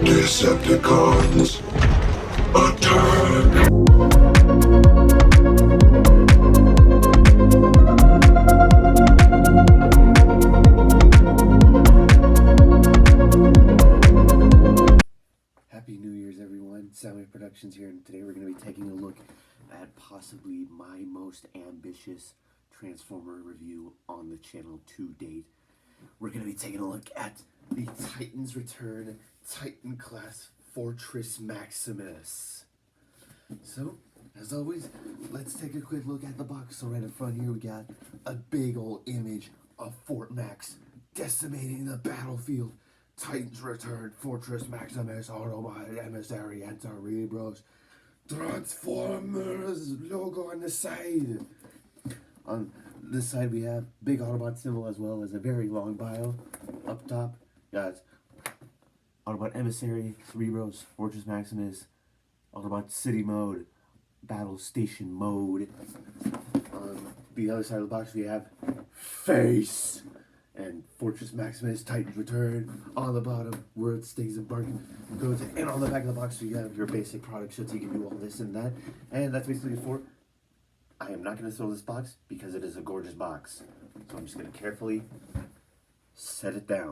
Decepticons, attack! Happy New Year's, everyone. Soundwave Productions here, and today we're going to be taking a look at possibly my most ambitious Transformer review on the channel to date. We're going to be taking a look at the Titans Return Titan Class Fortress Maximus. So, as always, let's take a quick look at the box. So right in front here we got a big old image of Fort Max decimating the battlefield. Titans Return, Fortress Maximus, Autobot, Emissary, and Cerebros. Transformers logo on the side. On this side we have big Autobot symbol as well as a very long bio. Up top, got Autobot Emissary, Cerebros, Fortress Maximus, Autobot City Mode, Battle Station Mode. On the other side of the box we have Face and Fortress Maximus, Titans Return. On the bottom, Word Stays Embarking. And on the back of the box, you have your basic product so you can do all this and that. And that's basically it for. I am not going to throw this box because it is a gorgeous box. So I'm just going to carefully set it down.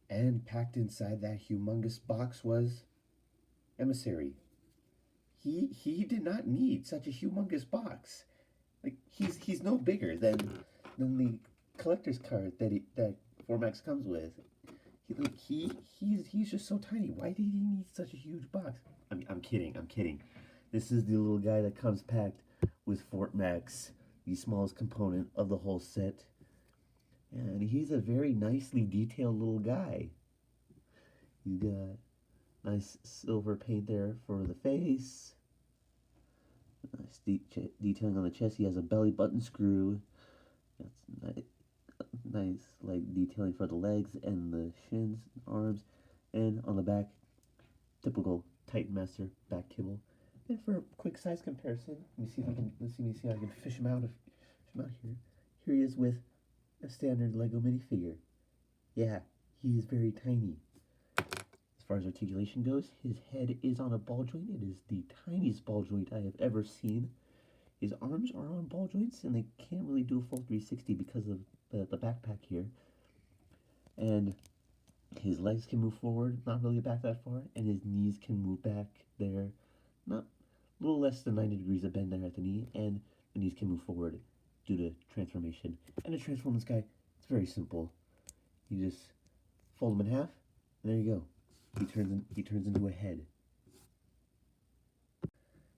And packed inside that humongous box was Emissary. He did not need such a humongous box. Like he's no bigger than the collector's card that Formax comes with. He's just so tiny. Why did he need such a huge box? I'm kidding. This is the little guy that comes packed with Fort Max, the smallest component of the whole set. And he's a very nicely detailed little guy. You got nice silver paint there for the face. Nice detailing on the chest. He has a belly button screw. That's nice like detailing for the legs and the shins, arms, and on the back, typical Titan Master back kibble. And for a quick size comparison, let me see if I can fish him out here. Here he is with a standard Lego minifigure. Yeah, he is very tiny. As far as articulation goes, his head is on a ball joint. It is the tiniest ball joint I have ever seen. His arms are on ball joints, and they can't really do a full 360 because of the backpack here. And his legs can move forward, not really back that far, and his knees can move back there, not a little less than 90 degrees of bend there at the knee, and the knees can move forward due to transformation. And to transform this guy, it's very simple. You just fold him in half, and there you go. He turns into a head.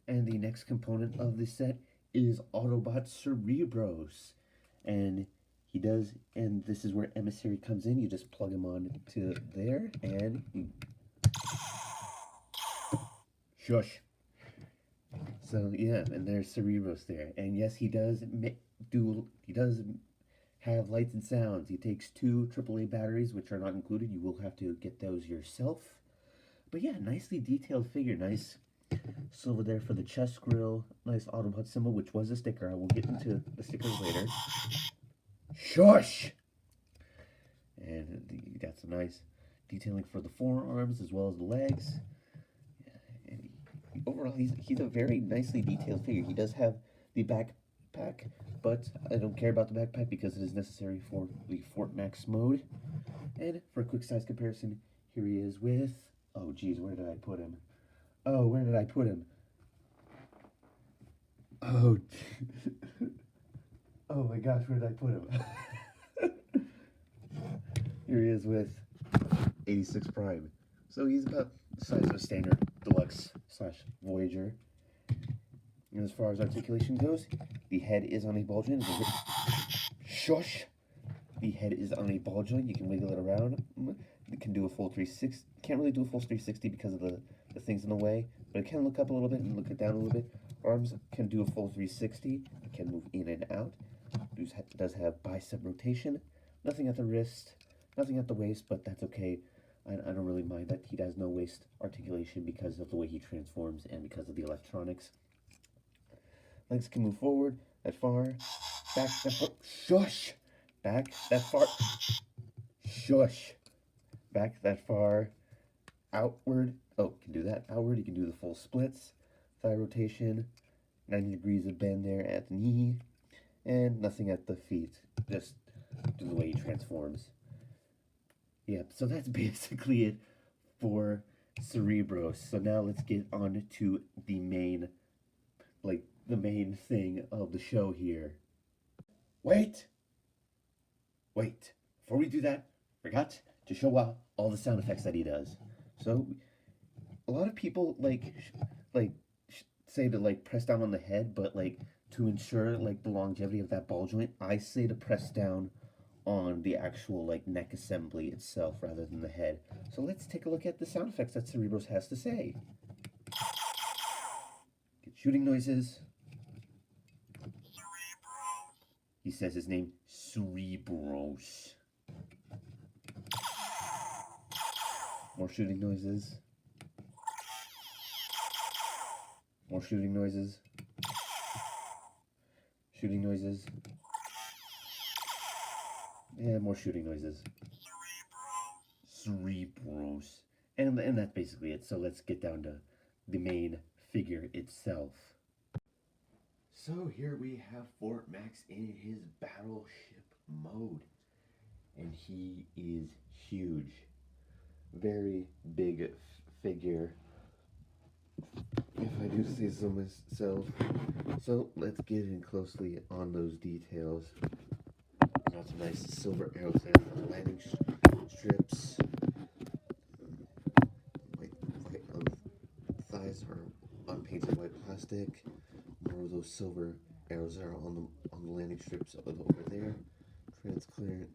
And the next component of this set is Autobot Cerebros. And this is where Emissary comes in. You just plug him on to there, and shush. So yeah, and there's Cerebros there. And yes, he does have lights and sounds. He takes 2 AAA batteries, which are not included. You will have to get those yourself. But yeah, nicely detailed figure. Nice silver there for the chest grill. Nice Autobot symbol, which was a sticker. I will get into the stickers later. Shush! And you got some nice detailing for the forearms as well as the legs. And overall, he's a very nicely detailed figure. He does have the backpack, but I don't care about the backpack because it is necessary for the Fort Max mode. And for a quick size comparison, here he is with... Oh, geez, where did I put him? Oh, where did I put him? Oh, oh my gosh, where did I put him? Here he is with 86 Prime. So he's about the size of a standard Deluxe / Voyager. And as far as articulation goes, the head is on a ball joint. Shush! The head is on a ball joint. You can wiggle it around. It can do a full 360. Can't really do a full 360 because of the things in the way, but it can look up a little bit and look it down a little bit. Arms can do a full 360. It can move in and out. It does have bicep rotation. Nothing at the wrist, nothing at the waist, but that's okay. I don't really mind that he has no waist articulation because of the way he transforms and because of the electronics. Legs can move forward, that far, back, that far. Shush! Back, that far. Shush! Back that far, outward. Oh, can do that. Outward, you can do the full splits, thigh rotation, 90 degrees of bend there at the knee, and nothing at the feet. Just do the way he transforms. Yep, so that's basically it for Cerebros. So now let's get on to the main, like, the main thing of the show here. Wait! Wait, before we do that, forgot to show off all the sound effects that he does. So, a lot of people say to like press down on the head, but like to ensure like the longevity of that ball joint, I say to press down on the actual like neck assembly itself rather than the head. So let's take a look at the sound effects that Cerebros has to say. Get shooting noises. He says his name, Cerebros. More shooting noises. More shooting noises. Shooting noises. And more shooting noises. Cerebros. And that's basically it. So let's get down to the main figure itself. So here we have Fort Max in his battleship mode. And he is huge. Very big figure, if I do say so myself. So let's get in closely on those details. Got some nice silver arrows there, landing strips. White thighs are unpainted white plastic. More of those silver arrows are on the landing strips over there. Transparent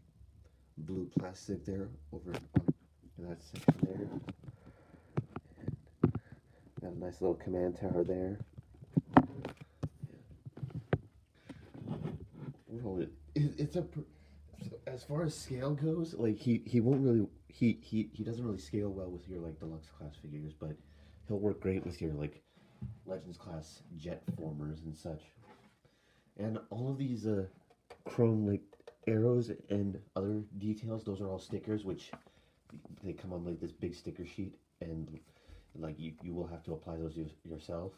blue plastic there over in that section there. Got a nice little command tower there. Well, it's a as far as scale goes, like he won't really he doesn't really scale well with your like deluxe class figures, but he'll work great with your like Legends class jet formers and such. And all of these chrome like arrows and other details, those are all stickers, which they come on like this big sticker sheet, and like you will have to apply those yourself.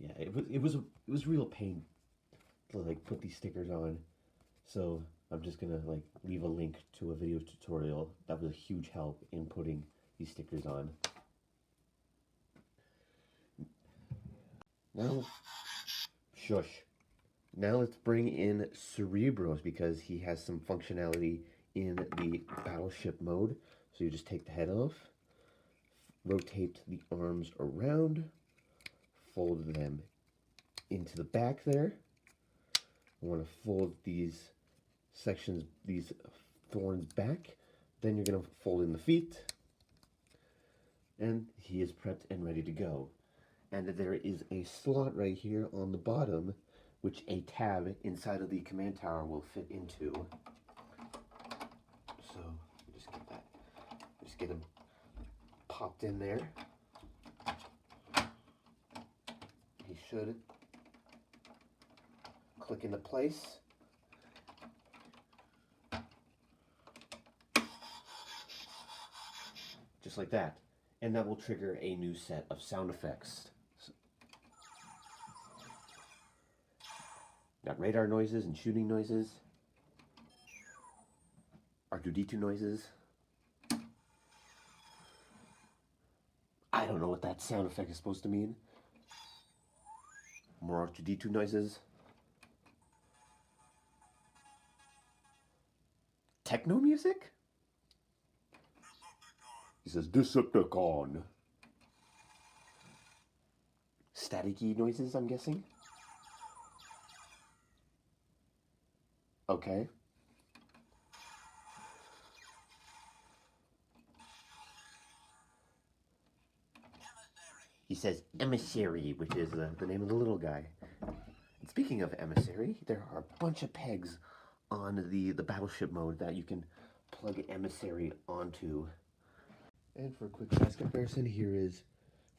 Yeah, it was real pain to like put these stickers on. So I'm just gonna like leave a link to a video tutorial that was a huge help in putting these stickers on. Now, shush. Now let's bring in Cerebros because he has some functionality in the battleship mode. So you just take the head off, rotate the arms around, fold them into the back there. I want to fold these sections, these thorns back. Then you're going to fold in the feet. And he is prepped and ready to go. And there is a slot right here on the bottom, which a tab inside of the command tower will fit into. So just get him popped in there. He should click into place. Just like that. And that will trigger a new set of sound effects. Got radar noises and shooting noises. R2-D2 noises. I don't know what that sound effect is supposed to mean. More R2-D2 noises. Techno music? He says, Decepticon. Staticky noises, I'm guessing. Okay. He says emissary, which is the name of the little guy. And speaking of emissary, there are a bunch of pegs on the battleship mode that you can plug emissary onto. And for a quick size comparison, here is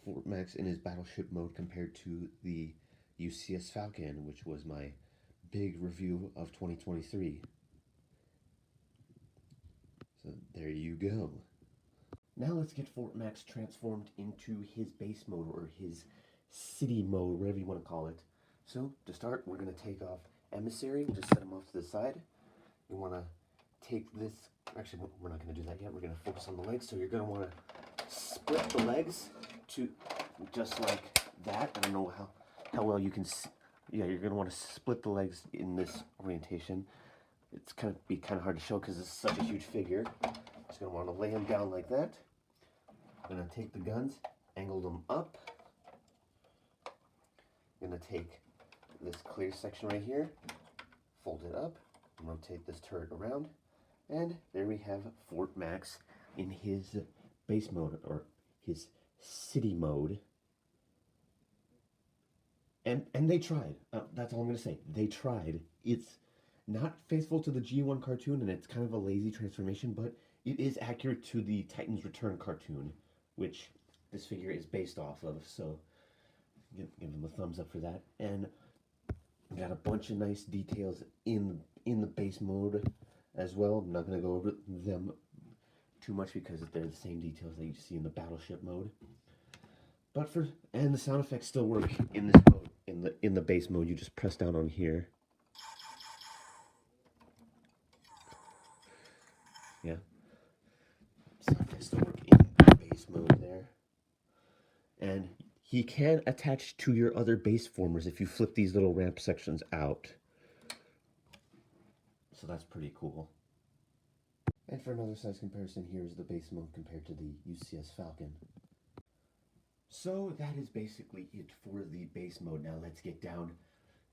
Fort Max in his battleship mode compared to the UCS Falcon, which was my big review of 2023. So So there you go. Now let's get Fort Max transformed into his base mode, or his city mode, whatever you want to call it. So to start, we're going to take off Emissary, just set him off to the side. You want to take this, actually we're not going to do that yet, we're going to focus on the legs. So you're going to want to split the legs to just like that. I don't know how well you can see. Yeah, you're going to want to split the legs in this orientation. It's kind of hard to show because it's such a huge figure. Just going to want to lay them down like that. I'm going to take the guns, angle them up. I'm going to take this clear section right here, fold it up, and rotate this turret around. And there we have Fort Max in his base mode, or his city mode. And they tried. That's all I'm going to say. They tried. It's not faithful to the G1 cartoon, and it's kind of a lazy transformation, but it is accurate to the Titans Return cartoon, which this figure is based off of. So give them a thumbs up for that. And we got a bunch of nice details in the base mode as well. I'm not going to go over them too much because they're the same details that you see in the battleship mode. But and the sound effects still work in this mode. In the base mode, you just press down on here. Yeah. Sound effects still work in the base mode there. And he can attach to your other base formers if you flip these little ramp sections out. So that's pretty cool. And for another size comparison, here's the base mode compared to the UCS Falcon. So that is basically it for the base mode. Now let's get down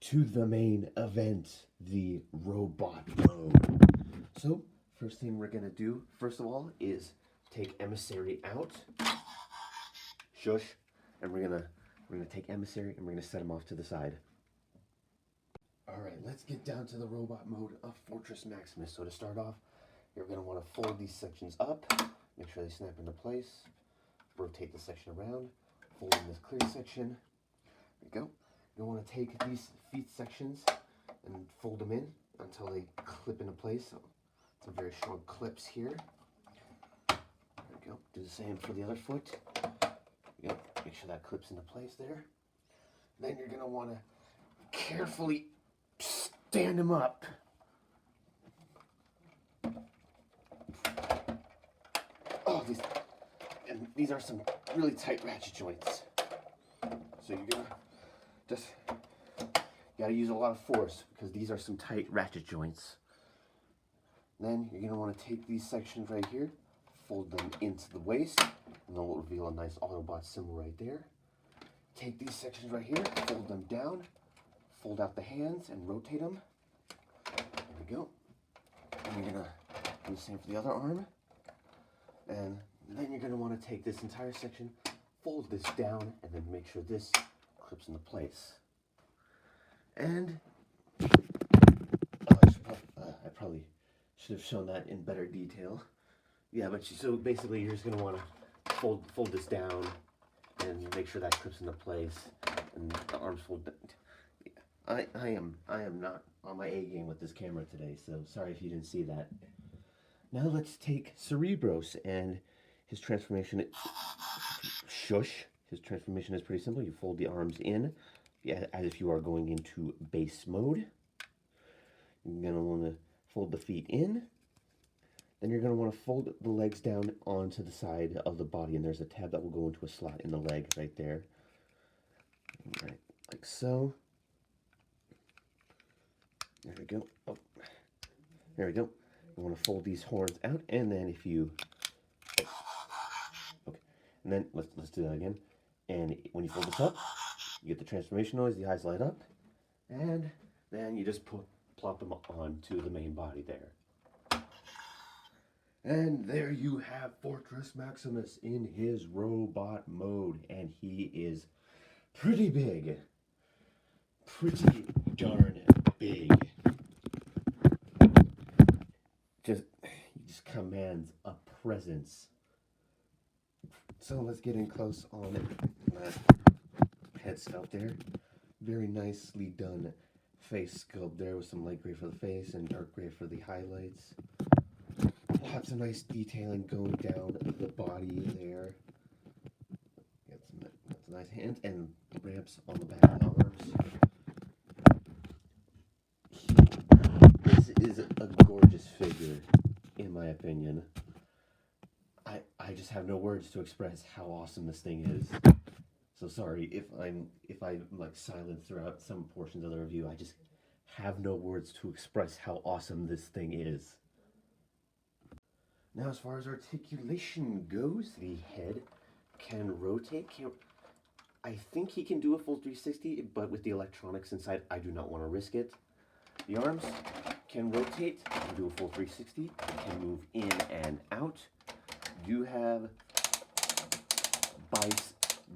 to the main event, the robot mode. So first thing we're gonna do, first of all, is take Emissary out. Shush. And we're gonna take Emissary and we're gonna set him off to the side. Alright, let's get down to the robot mode of Fortress Maximus. So to start off, you're gonna want to fold these sections up, make sure they snap into place, rotate the section around, fold in this clear section. There you go. You'll want to take these feet sections and fold them in until they clip into place. So some very short clips here. There we go. Do the same for the other foot. There you go. Make sure that clips into place there. Then you're going to want to carefully stand them up. Oh, these are some really tight ratchet joints. So you're gotta use a lot of force because these are some tight ratchet joints. Then you're gonna want to take these sections right here, fold them into the waist, and they'll reveal a nice Autobot symbol right there. Take these sections right here, fold them down, fold out the hands, and rotate them. There we go. And you're gonna do the same for the other arm. And then you're going to want to take this entire section, fold this down, and then make sure this clips into place. And I probably should have shown that in better detail. Yeah, but so basically you're just going to want to fold this down and make sure that clips into place, and the arms fold down. I am not on my A game with this camera today, so sorry if you didn't see that. Now let's take Cerebros and his transformation. Shush. His transformation is pretty simple. You fold the arms in, as if you are going into base mode. You're going to want to fold the feet in. Then you're going to want to fold the legs down onto the side of the body, and there's a tab that will go into a slot in the leg right there. Right, like so. There we go. Oh, there we go. You want to fold these horns out, and then if you, okay, and then let's do that again. And when you fold this up, you get the transformation noise. The eyes light up, and then you just plop them onto the main body there. And there you have Fortress Maximus in his robot mode, and he is pretty big, pretty darn big. He just commands a presence. So let's get in close on that head sculpt there. Very nicely done face sculpt there with some light gray for the face and dark gray for the highlights. have some nice detailing going down the body there. Got some nice hands and ramps on the back arms. This is a gorgeous figure, in my opinion. I just have no words to express how awesome this thing is. So sorry if I'm like silent throughout some portions of the review. I just have no words to express how awesome this thing is. Now, as far as articulation goes, the head can rotate. I think he can do a full 360, but with the electronics inside, I do not want to risk it. The arms can rotate, can do a full 360, can move in and out. You have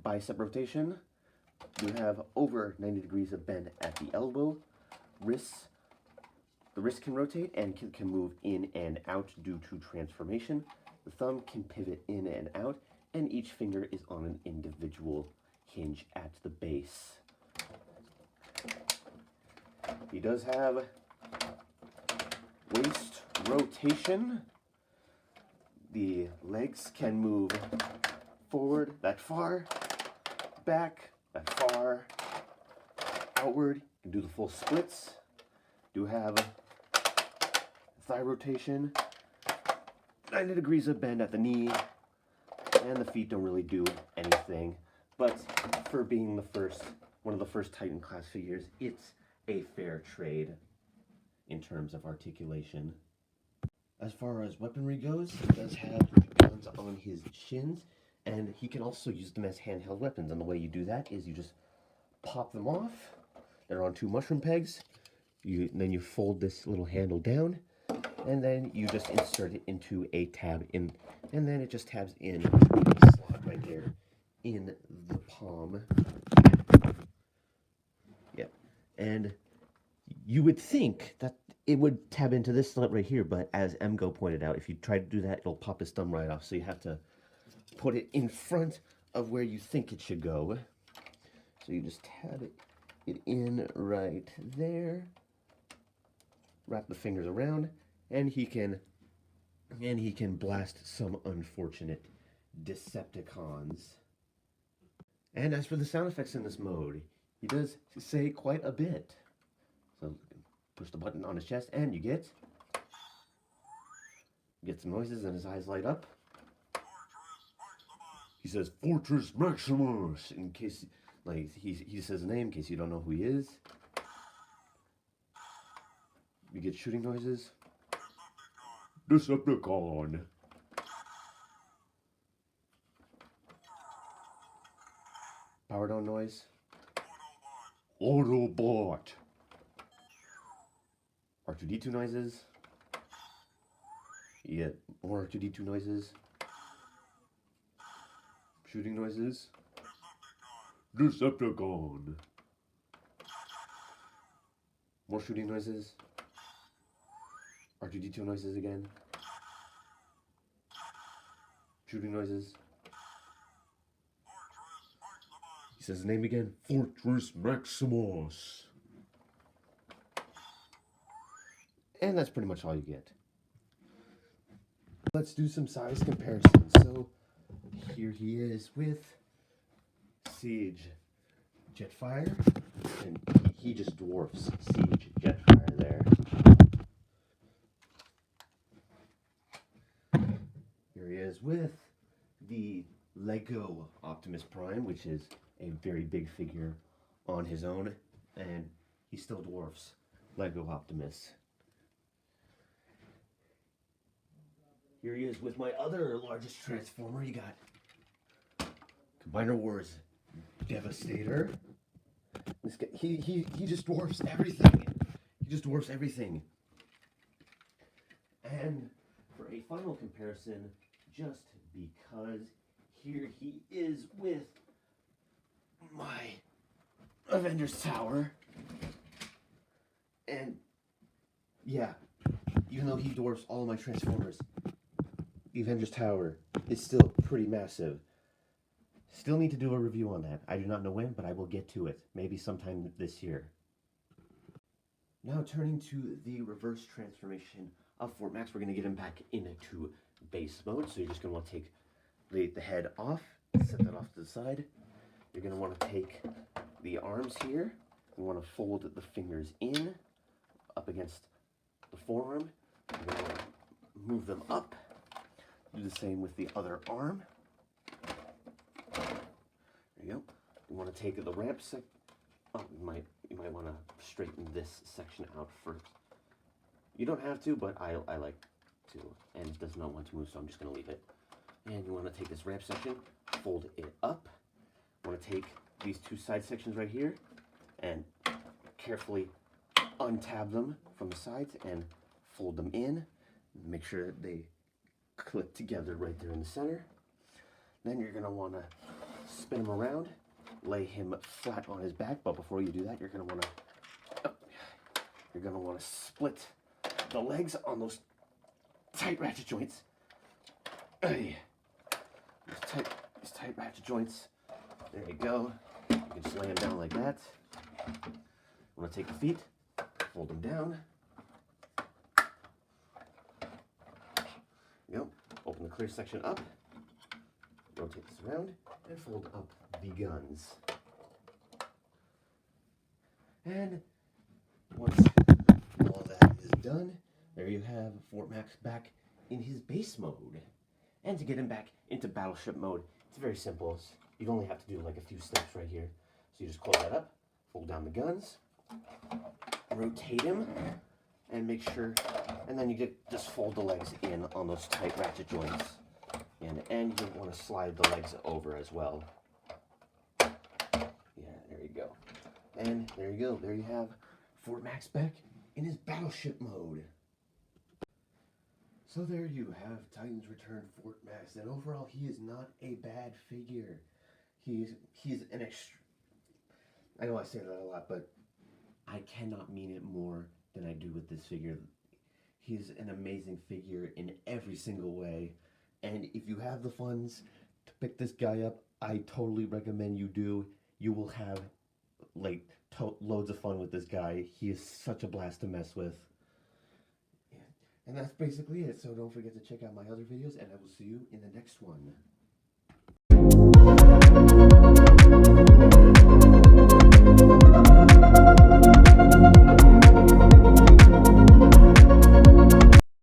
bicep rotation. You have over 90 degrees of bend at the elbow. Wrists. The wrist can rotate and can move in and out due to transformation. The thumb can pivot in and out, and each finger is on an individual hinge at the base. He does have waist rotation. The legs can move forward that far, back that far, outward. You can do the full splits. Do have thigh rotation, 90 degrees of bend at the knee, and the feet don't really do anything. But for being one of the first Titan class figures, it's a fair trade in terms of articulation. As far as weaponry goes, he does have guns on his shins, and he can also use them as handheld weapons. And the way you do that is you just pop them off. They're on two mushroom pegs. Then you fold this little handle down, and then you just insert it into a tab and then it just tabs in the slot right there in the palm. Yep. And you would think that it would tab into this slot right here, but as Emgo pointed out, if you try to do that, it'll pop his thumb right off. So you have to put it in front of where you think it should go. So you just tab it in right there. Wrap the fingers around, and he can blast some unfortunate Decepticons. And as for the sound effects in this mode, he does say quite a bit. So push the button on his chest, and you get some noises, and his eyes light up. He says, "Fortress Maximus," in case, like, he says his name in case you don't know who he is. You get shooting noises. Decepticon. Power down noise. Autobot. R2-D2 noises. You get more R2-D2 noises. Shooting noises. Decepticon. More shooting noises. R2-D2 noises again. Shooting noises. He says his name again. Fortress Maximus. And that's pretty much all you get. Let's do some size comparisons. So here he is with Siege Jetfire, and he just dwarfs Siege Jetfire there. Here he is with the Lego Optimus Prime, which is a very big figure on his own, and he still dwarfs Lego Optimus. Here he is with my other largest Transformer. You got Combiner Wars Devastator. This guy, he just dwarfs everything. He just dwarfs everything. And for a final comparison, just because, here he is with my Avengers Tower. And yeah, even though he dwarfs all of my Transformers, the Avengers Tower is still pretty massive. Still need to do a review on that. I do not know when, but I will get to it. Maybe sometime this year. Now turning to the reverse transformation of Fort Max, we're going to get him back into base mode. So you're just going to want to take the head off, set that off to the side. You're going to want to take the arms here. You want to fold the fingers in, up against the forearm. You're going to want to move them up. Do the same with the other arm. There you go. You want to take the ramp you might want to straighten this section out first. You don't have to, but I like to, and it does not want to move, so I'm just going to leave it. And you want to take this ramp section, fold it up. You want to take these two side sections right here and carefully untab them from the sides and fold them in. Make sure they clip together right there in the center. Then you're going to want to spin him around, lay him flat on his back, but before you do that, you're going to want to split the legs on those tight ratchet joints. These tight ratchet joints. There you go. You can just lay them down like that. You want to take the feet, fold them down. There you go. Open the clear section up. Rotate this around and fold up the guns. And once all that is done, there you have Fort Max back in his base mode. And to get him back into battleship mode, it's very simple. You only have to do like a few steps right here. So you just close that up, fold down the guns, rotate him, and make sure, and then you just fold the legs in on those tight ratchet joints. And you want to slide the legs over as well. Yeah, there you go. And there you go. There you have Fort Max back in his battleship mode. So there you have Titans Return Fort Max. And overall, he is not a bad figure. He's an extra. I know I say that a lot, but I cannot mean it more than I do with this figure. He's an amazing figure in every single way. And if you have the funds to pick this guy up, I totally recommend you do. You will have like loads of fun with this guy. He is such a blast to mess with. Yeah. And that's basically it. So don't forget to check out my other videos, and I will see you in the next one.